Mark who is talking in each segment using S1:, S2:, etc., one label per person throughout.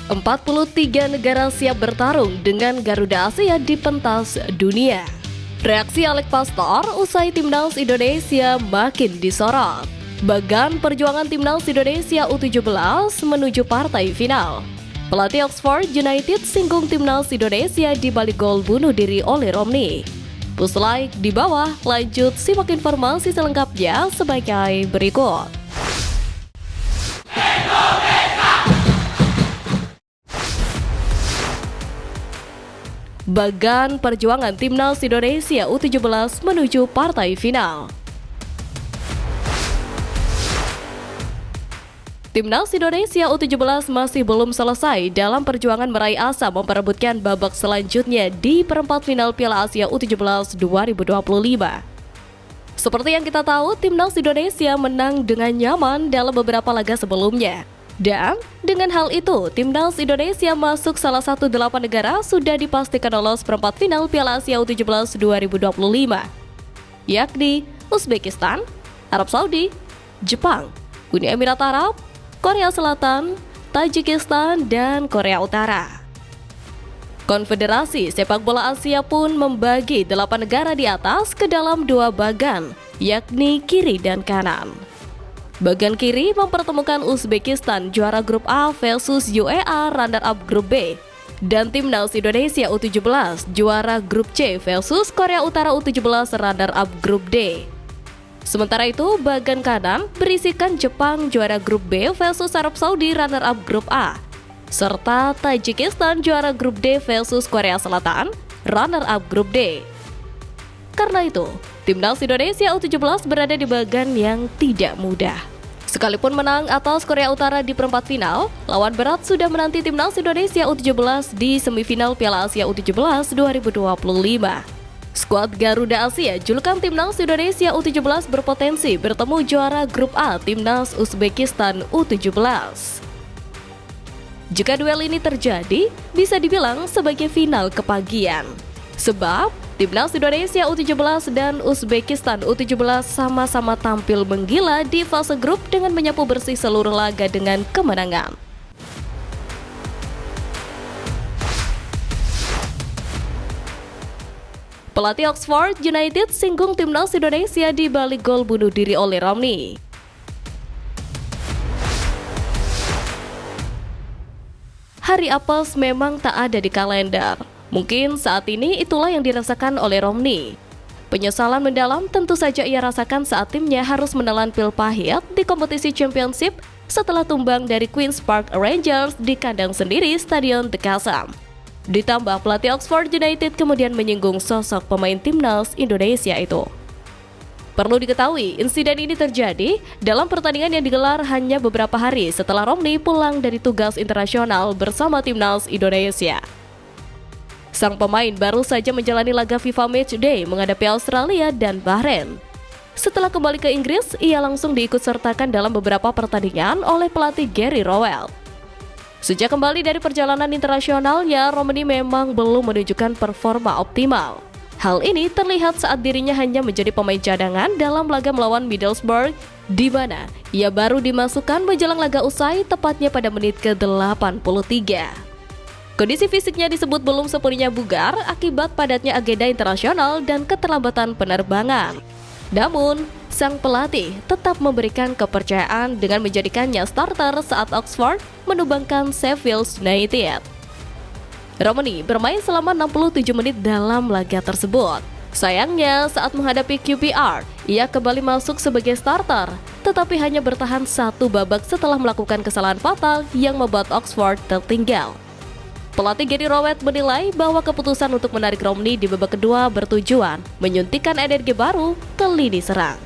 S1: 43 negara siap bertarung dengan Garuda Asia di pentas dunia. Reaksi Alex Pastor usai timnas Indonesia makin disorot. Bagan perjuangan timnas Indonesia U17 menuju partai final. Pelatih Oxford United singgung timnas Indonesia di balik gol bunuh diri oleh Romney. Push like di bawah, lanjut simak informasi selengkapnya sebagai berikut. Bagan perjuangan timnas Indonesia U17 menuju partai final. Timnas Indonesia U17 masih belum selesai dalam perjuangan meraih asa memperebutkan babak selanjutnya di perempat final Piala Asia U17 2025. Seperti yang kita tahu, timnas Indonesia menang dengan nyaman dalam beberapa laga sebelumnya. Dan dengan hal itu, timnas Indonesia masuk salah satu 8 negara sudah dipastikan lolos perempat final Piala Asia U17 2025, yakni Uzbekistan, Arab Saudi, Jepang, Uni Emirat Arab, Korea Selatan, Tajikistan, dan Korea Utara. Konfederasi Sepak Bola Asia pun membagi 8 negara di atas ke dalam 2 bagan, yakni kiri dan kanan. Bagan kiri mempertemukan Uzbekistan juara grup A versus UEA runner-up grup B, dan timnas Indonesia U17 juara grup C versus Korea Utara U17 runner-up grup D. Sementara itu, bagan kanan berisikan Jepang juara grup B versus Arab Saudi runner-up grup A, serta Tajikistan juara grup D versus Korea Selatan runner-up grup D. Karena itu, timnas Indonesia U17 berada di bagan yang tidak mudah. Sekalipun menang atas Korea Utara di perempat final, lawan berat sudah menanti timnas Indonesia U17 di semifinal Piala Asia U17 2025. Skuad Garuda Asia, julukan timnas Indonesia U17 berpotensi bertemu juara grup A timnas Uzbekistan U17. Jika duel ini terjadi, bisa dibilang sebagai final kepagian. Sebab timnas Indonesia U17 dan Uzbekistan U17 sama-sama tampil menggila di fase grup dengan menyapu bersih seluruh laga dengan kemenangan. Pelatih Oxford United singgung timnas Indonesia di balik gol bunuh diri oleh Romney. Hari apes memang tak ada di kalender. Mungkin saat ini itulah yang dirasakan oleh Romney. Penyesalan mendalam tentu saja ia rasakan saat timnya harus menelan pil pahit di kompetisi Championship setelah tumbang dari Queen's Park Rangers di kandang sendiri Stadion The Kassam. Ditambah pelatih Oxford United kemudian menyinggung sosok pemain timnas Indonesia itu. Perlu diketahui, insiden ini terjadi dalam pertandingan yang digelar hanya beberapa hari setelah Romney pulang dari tugas internasional bersama timnas Indonesia. Sang pemain baru saja menjalani laga FIFA Matchday menghadapi Australia dan Bahrain. Setelah kembali ke Inggris, ia langsung diikutsertakan dalam beberapa pertandingan oleh pelatih Gary Rowell. Sejak kembali dari perjalanan internasionalnya, Romney memang belum menunjukkan performa optimal. Hal ini terlihat saat dirinya hanya menjadi pemain cadangan dalam laga melawan Middlesbrough, di mana ia baru dimasukkan menjelang laga usai tepatnya pada menit ke-83. Kondisi fisiknya disebut belum sepenuhnya bugar akibat padatnya agenda internasional dan keterlambatan penerbangan. Namun, sang pelatih tetap memberikan kepercayaan dengan menjadikannya starter saat Oxford menumbangkan Sheffield United. Romney bermain selama 67 menit dalam laga tersebut. Sayangnya, saat menghadapi QPR, ia kembali masuk sebagai starter, tetapi hanya bertahan 1 babak setelah melakukan kesalahan fatal yang membuat Oxford tertinggal. Pelatih Gary Rowett menilai bahwa keputusan untuk menarik Romney di babak kedua bertujuan menyuntikkan energi baru ke lini serang.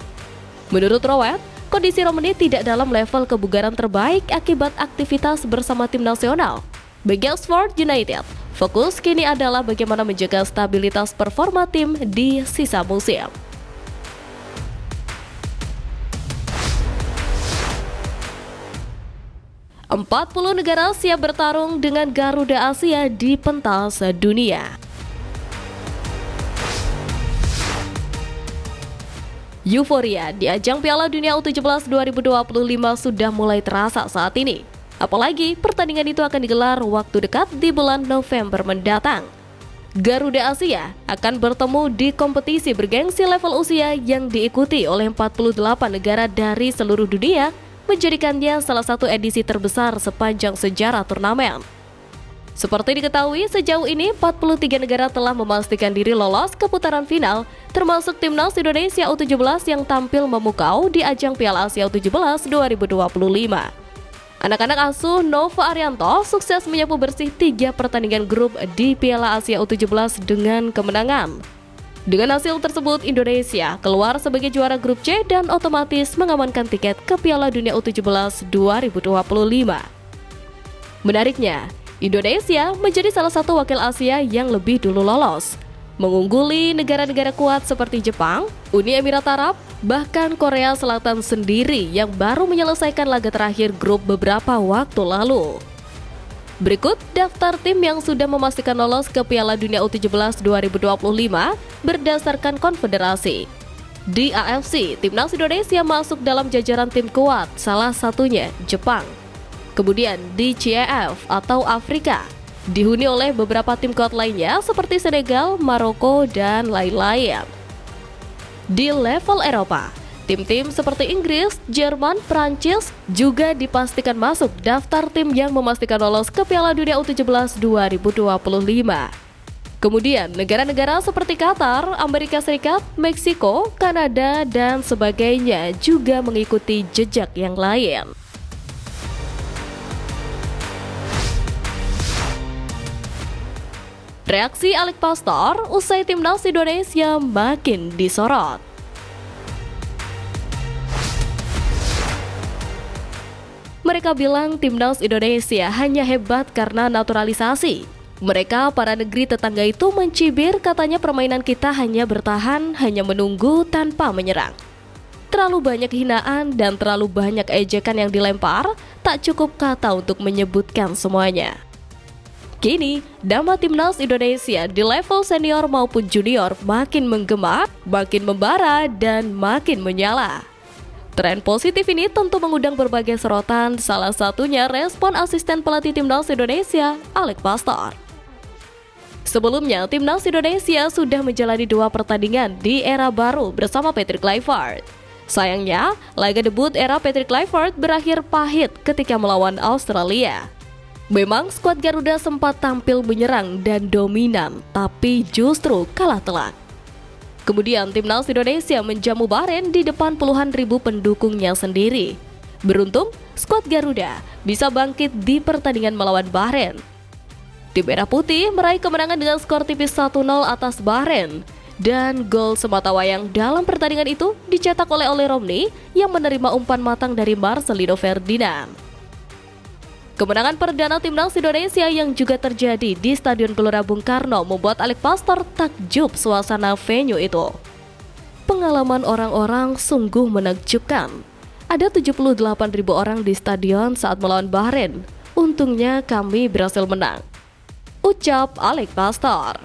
S1: Menurut Rowett, kondisi Romney tidak dalam level kebugaran terbaik akibat aktivitas bersama tim nasional. Bagi Oxford United, fokus kini adalah bagaimana menjaga stabilitas performa tim di sisa musim. 40 negara siap bertarung dengan Garuda Asia di pentas dunia. Euforia di ajang Piala Dunia U17 2025 sudah mulai terasa saat ini. Apalagi pertandingan itu akan digelar waktu dekat di bulan November mendatang. Garuda Asia akan bertemu di kompetisi bergengsi level usia yang diikuti oleh 48 negara dari seluruh dunia, menjadikannya salah satu edisi terbesar sepanjang sejarah turnamen. Seperti diketahui, sejauh ini 43 negara telah memastikan diri lolos ke putaran final, termasuk timnas Indonesia U17 yang tampil memukau di ajang Piala Asia U17 2025. Anak-anak asuh Nova Arianto sukses menyapu bersih 3 pertandingan grup di Piala Asia U17 dengan kemenangan. Dengan hasil tersebut, Indonesia keluar sebagai juara grup C dan otomatis mengamankan tiket ke Piala Dunia U17 2025. Menariknya, Indonesia menjadi salah satu wakil Asia yang lebih dulu lolos, mengungguli negara-negara kuat seperti Jepang, Uni Emirat Arab, bahkan Korea Selatan sendiri yang baru menyelesaikan laga terakhir grup beberapa waktu lalu. Berikut daftar tim yang sudah memastikan lolos ke Piala Dunia U17 2025 berdasarkan konfederasi. Di AFC, timnas Indonesia masuk dalam jajaran tim kuat, salah satunya Jepang. Kemudian di CAF atau Afrika, dihuni oleh beberapa tim kuat lainnya seperti Senegal, Maroko, dan lain-lain. Di level Eropa, tim-tim seperti Inggris, Jerman, Prancis juga dipastikan masuk daftar tim yang memastikan lolos ke Piala Dunia U17 2025. Kemudian negara-negara seperti Qatar, Amerika Serikat, Meksiko, Kanada, dan sebagainya juga mengikuti jejak yang lain. Reaksi Alex Pastor usai timnas Indonesia makin disorot. Mereka bilang timnas Indonesia hanya hebat karena naturalisasi. Mereka, para negeri tetangga itu mencibir, katanya permainan kita hanya bertahan, hanya menunggu tanpa menyerang. Terlalu banyak hinaan dan terlalu banyak ejekan yang dilempar, tak cukup kata untuk menyebutkan semuanya. Kini, nama timnas Indonesia di level senior maupun junior makin menggema, makin membara, dan makin menyala. Tren positif ini tentu mengundang berbagai sorotan, salah satunya respon asisten pelatih timnas Indonesia, Alex Pastor. Sebelumnya, timnas Indonesia sudah menjalani 2 pertandingan di era baru bersama Patrick Kluivert. Sayangnya, laga debut era Patrick Kluivert berakhir pahit ketika melawan Australia. Memang skuad Garuda sempat tampil menyerang dan dominan, tapi justru kalah telak. Kemudian timnas Indonesia menjamu Bahrain di depan puluhan ribu pendukungnya sendiri. Beruntung, skuad Garuda bisa bangkit di pertandingan melawan Bahrain. Tim Merah Putih meraih kemenangan dengan skor tipis 1-0 atas Bahrain. Dan gol sematawayang dalam pertandingan itu dicetak oleh Romney yang menerima umpan matang dari Marcelino Ferdinand. Kemenangan perdana timnas Indonesia yang juga terjadi di Stadion Gelora Bung Karno membuat Alex Pastor takjub suasana venue itu. Pengalaman orang-orang sungguh menakjubkan. Ada 78.000 orang di stadion saat melawan Bahrain. Untungnya kami berhasil menang, ucap Alex Pastor.